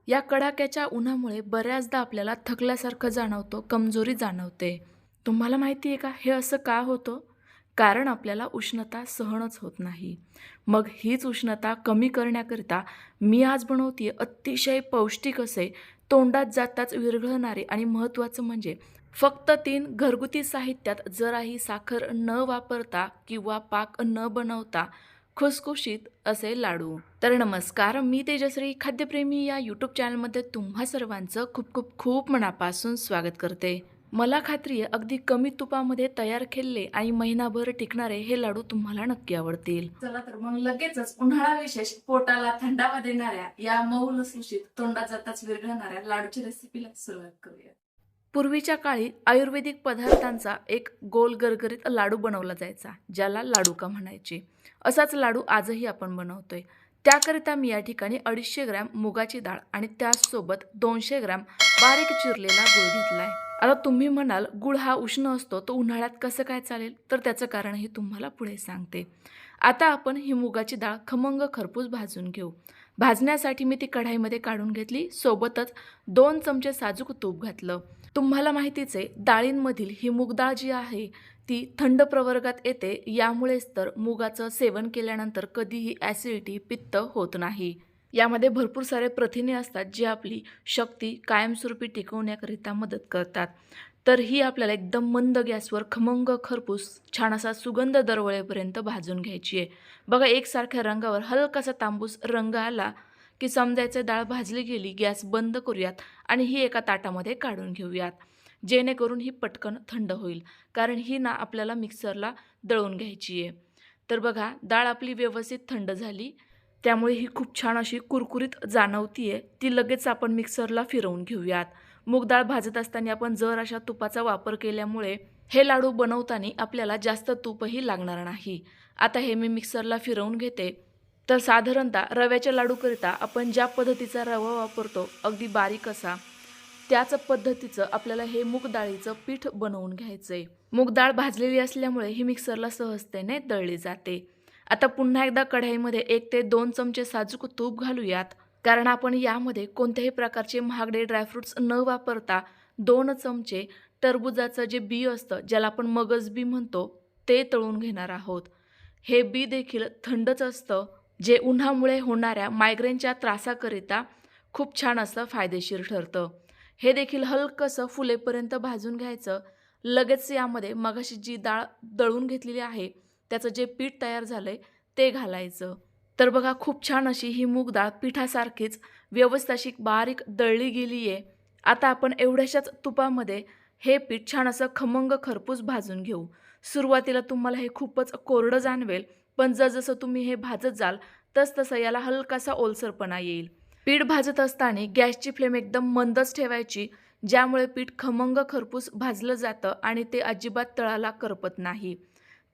या कडाक्याच्या उन्हामुळे बऱ्याचदा आपल्याला थकल्यासारखं जाणवतं, कमजोरी जाणवते. तुम्हाला माहिती आहे का हे असं का होतं? कारण आपल्याला उष्णता सहनच होत नाही. मग हीच उष्णता कमी करण्याकरिता मी आज बनवते अतिशय पौष्टिक असे, तोंडात जाताच विरघळणारे आणि महत्त्वाचं म्हणजे फक्त 3 घरगुती साहित्यात जराही साखर न वापरता किंवा पाक न बनवता खुसखुशीत असे लाडू. तर नमस्कार, मी तेजश्री खाद्यप्रेमी या यूट्यूब चॅनलमध्ये तुम्हा सर्वांचं खूप खूप खूप मनापासून स्वागत करते. मला खात्री आहे अगदी कमी तुपामध्ये तयार केलेले आणि महिनाभर टिकणारे हे लाडू तुम्हाला नक्की आवडतील. चला तर मग लगेचच उन्हाळा विशेष पोटाला थंडावा देणाऱ्या या मऊ लसलुशीत तोंडात जाताच विरघळणाऱ्या लाडूची रेसिपीला सुरुवात करूया. पूर्वीच्या काळी आयुर्वेदिक पदार्थांचा एक गोल गरगरीत लाडू बनवला जायचा, ज्याला लाडूका म्हणायचे. असाच लाडू आजही आपण बनवतोय. त्याकरिता मी या ठिकाणी 250 ग्रॅम मुगाची डाळ आणि त्याचसोबत 200 ग्रॅम बारीक चिरलेला गूळ घेतलाय. आता तुम्ही म्हणाल, गूळ हा उष्ण असतो, तो उन्हाळ्यात कसं काय चालेल? तर त्याचं कारणही तुम्हाला पुढे सांगते. आता आपण ही मुगाची डाळ खमंग खरपूस भाजून घेऊ. भाजण्यासाठी मी ती कढाईमध्ये काढून घेतली. सोबतच 2 चमचे साजूक तूप घातलं. तुम्हाला माहितीच आहे, डाळींमधील ही मूग डाळ जी आहे ती थंड प्रवर्गात येते. यामुळेच तर मुगाचं सेवन केल्यानंतर कधीही ॲसिडिटी, पित्त होत नाही. यामध्ये भरपूर सारे प्रथिने असतात, जी आपली शक्ती कायमस्वरूपी टिकवण्याकरिता मदत करतात. तर ही आपल्याला एकदम मंद गॅसवर खमंग खरपूस छान असा सुगंध दरवळेपर्यंत भाजून घ्यायची आहे. बघा, एकसारख्या रंगावर हलकासा तांबूस रंग आला की समजायचं डाळ भाजली गेली. गॅस बंद करूयात आणि ही एका ताटामध्ये काढून घेऊयात, जेणेकरून ही पटकन थंड होईल. कारण ही ना आपल्याला मिक्सरला दळून घ्यायची आहे. तर बघा, डाळ आपली व्यवस्थित थंड झाली, त्यामुळे ही खूप छान अशी कुरकुरीत जाणवतीये. ती लगेच आपण मिक्सरला फिरवून घेऊयात. मूग डाळ भाजत असताना आपण जर अशा तुपाचा वापर केल्यामुळे हे लाडू बनवताना आपल्याला जास्त तूपही लागणार नाही. आता हे मी मिक्सरला फिरवून घेते. तर साधारणतः रव्याच्या लाडूकरिता आपण ज्या पद्धतीचा रवा वापरतो, अगदी बारीक असा, त्याच पद्धतीचं आपल्याला हे मूग डाळीचं पीठ बनवून घ्यायचं आहे. मूग डाळ भाजलेली असल्यामुळे ही मिक्सरला सहजतेने दळली जाते. आता पुन्हा एकदा कढईमध्ये 1 ते 2 चमचे साजूक तूप घालूयात. कारण आपण यामध्ये कोणत्याही प्रकारचे महागडे ड्रायफ्रुट्स न वापरता 2 चमचे टरबुजाचं जे बी असतं, ज्याला आपण मगज बी म्हणतो, ते तळून घेणार आहोत. हे बी देखील थंडच असतं, जे उन्हामुळे होणाऱ्या मायग्रेनच्या त्रासाकरिता खूप छान असं फायदेशीर ठरतं. हे देखील हलकंसं फुलेपर्यंत भाजून घ्यायचं. लगेच यामध्ये मगाशी जी डाळ दळून घेतलेली आहे, त्याचं जे पीठ तयार झालंय ते घालायचं. तर बघा, खूप छान अशी ही मूग डाळ पिठासारखीच व्यवस्थित अशी बारीक दळली गेली आहे. आता आपण एवढ्याशाच तुपामध्ये हे पीठ छान असं खमंग खरपूस भाजून घेऊ. सुरुवातीला तुम्हाला हे खूपच कोरडं जाणवेल, पण जसजसं तुम्ही हे भाजत जाल तसतसं याला हलकासा ओलसरपणा येईल. पीठ भाजत असताना गॅसची फ्लेम एकदम मंदच ठेवायची, ज्यामुळे पीठ खमंग खरपूस भाजलं जातं आणि ते अजिबात तळाला करपत नाही.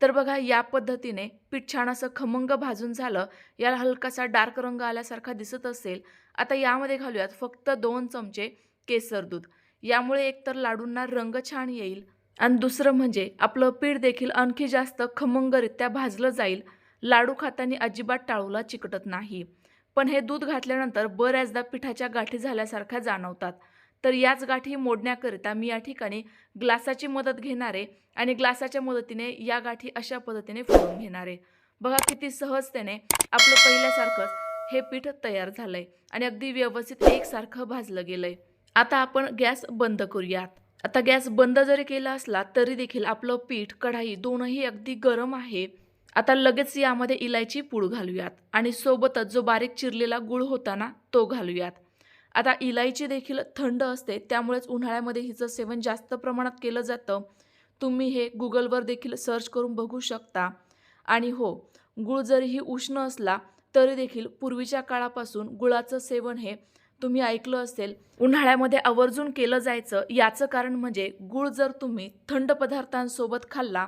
तर बघा, या पद्धतीने पीठ छान असं खमंग भाजून झालं. याला हलकासा डार्क रंग आल्यासारखा दिसत असेल. आता यामध्ये घालूयात फक्त 2 चमचे केसर दूध. यामुळे एकतर लाडूंना रंग छान येईल आणि दुसरं म्हणजे आपलं पीठ देखील आणखी जास्त खमंगरित्या भाजलं जाईल. लाडू खाताना अजिबात टाळूला चिकटत नाही. पण हे दूध घातल्यानंतर बऱ्याचदा पिठाच्या गाठी झाल्यासारख्या जाणवतात. तर याच गाठी मोडण्याकरिता मी या ठिकाणी ग्लासाची मदत घेणार आहे आणि ग्लासाच्या मदतीने या गाठी अशा पद्धतीने फोडून घेणार आहे. बघा, किती सहजतेने आपलं पहिल्यासारखंच हे पीठ तयार झालंय आणि अगदी व्यवस्थित एकसारखं भाजलं गेलंय. आता आपण गॅस बंद करूयात. आता गॅस बंद जरी केला असला तरी देखील आपलं पीठ, कढाई दोनही अगदी गरम आहे. आता लगेच यामध्ये इलायची पूड घालूयात आणि सोबतच जो बारीक चिरलेला गूळ होता ना, तो घालूयात. आता इलायची देखील थंड असते, त्यामुळेच उन्हाळ्यामध्ये हिचं सेवन जास्त प्रमाणात केलं जातं. तुम्ही हे Googleवर देखील सर्च करून बघू शकता. आणि हो, गूळ जरीही उष्ण असला तरी देखील पूर्वीच्या काळापासून गुळाचं सेवन हे तुम्ही ऐकलं असेल, उन्हाळ्यामध्ये आवर्जून केलं जायचं. याचं कारण म्हणजे गूळ जर तुम्ही थंड पदार्थांसोबत खाल्ला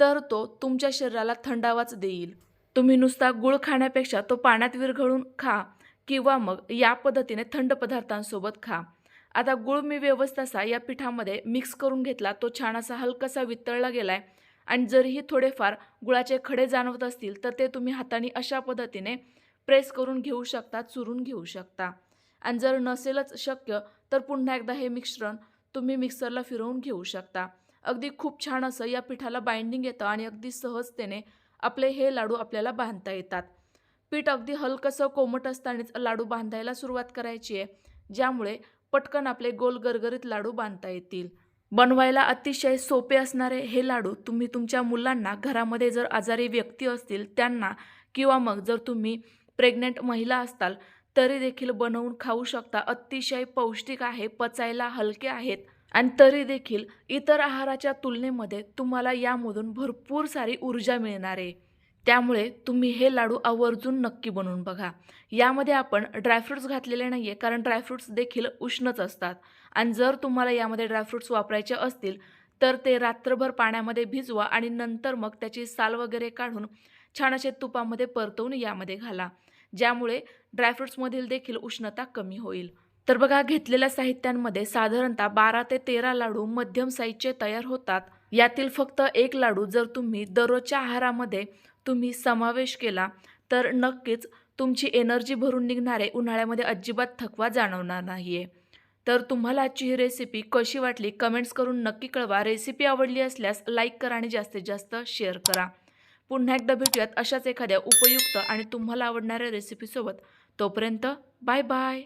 तर तो तुमच्या शरीराला थंडावाच देईल. तुम्ही नुसता गूळ खाण्यापेक्षा तो पाण्यात विरघळून खा किंवा मग या पद्धतीने थंड पदार्थांसोबत खा. आता गूळ मी व्यवस्थित असा या पिठामध्ये मिक्स करून घेतला. तो छान असा हलकासा वितळला गेलाय आणि जरीही थोडेफार गुळाचे खडे जाणवत असतील तर ते तुम्ही हाताने अशा पद्धतीने प्रेस करून घेऊ शकता, चुरून घेऊ शकता. आणि जर नसेलच शक्य तर पुन्हा एकदा हे मिश्रण तुम्ही मिक्सरला फिरवून घेऊ शकता. अगदी खूप छान असं या पिठाला बाइंडिंग येतं आणि अगदी सहजतेने आपले हे लाडू आपल्याला बांधता येतात. पीठ अगदी हलकंसं कोमट असतानाच लाडू बांधायला सुरुवात करायची आहे, ज्यामुळे पटकन आपले गोल गरगरीत लाडू बांधता येतील. बनवायला अतिशय सोपे असणारे हे लाडू तुम्ही तुमच्या मुलांना, घरामध्ये जर आजारी व्यक्ती असतील त्यांना, किंवा मग जर तुम्ही प्रेग्नंट महिला असताल तरी देखील बनवून खाऊ शकता. अतिशय पौष्टिक आहे, पचायला हलके आहेत आणि तरी देखील इतर आहाराच्या तुलनेमध्ये तुम्हाला यामधून भरपूर सारी ऊर्जा मिळणार आहे. त्यामुळे तुम्ही हे लाडू आवर्जून नक्की बनवून बघा. यामध्ये आपण ड्रायफ्रुट्स घातलेले नाही आहे, कारण ड्रायफ्रुट्स देखील उष्णच असतात आणि जर तुम्हाला यामध्ये ड्रायफ्रुट्स वापरायचे असतील तर ते रात्रभर पाण्यामध्ये भिजवा आणि नंतर मग त्याची साल वगैरे काढून छान असे तुपामध्ये परतवून यामध्ये घाला, ज्यामुळे ड्रायफ्रुट्समधील देखील उष्णता कमी होईल. तर बघा, घेतलेल्या साहित्यांमध्ये साधारणतः 12 ते 13 लाडू मध्यम साईजचे तयार होतात. यातील फक्त एक लाडू जर तुम्ही दररोजच्या आहारामध्ये तुम्ही समावेश केला तर नक्कीच तुमची एनर्जी भरून निघणार आहे. उन्हाळ्यामध्ये अजिबात थकवा जाणवणार नाही आहे. तर तुम्हाला आजची ही रेसिपी कशी वाटली कमेंट्स करून नक्की कळवा. रेसिपी आवडली असल्यास लाईक करा आणि जास्तीत जास्त शेअर करा. पुन्हा एकदा भेटूयात अशाच एखाद्या उपयुक्त आणि तुम्हाला आवडणाऱ्या रेसिपीसोबत. तोपर्यंत बाय बाय.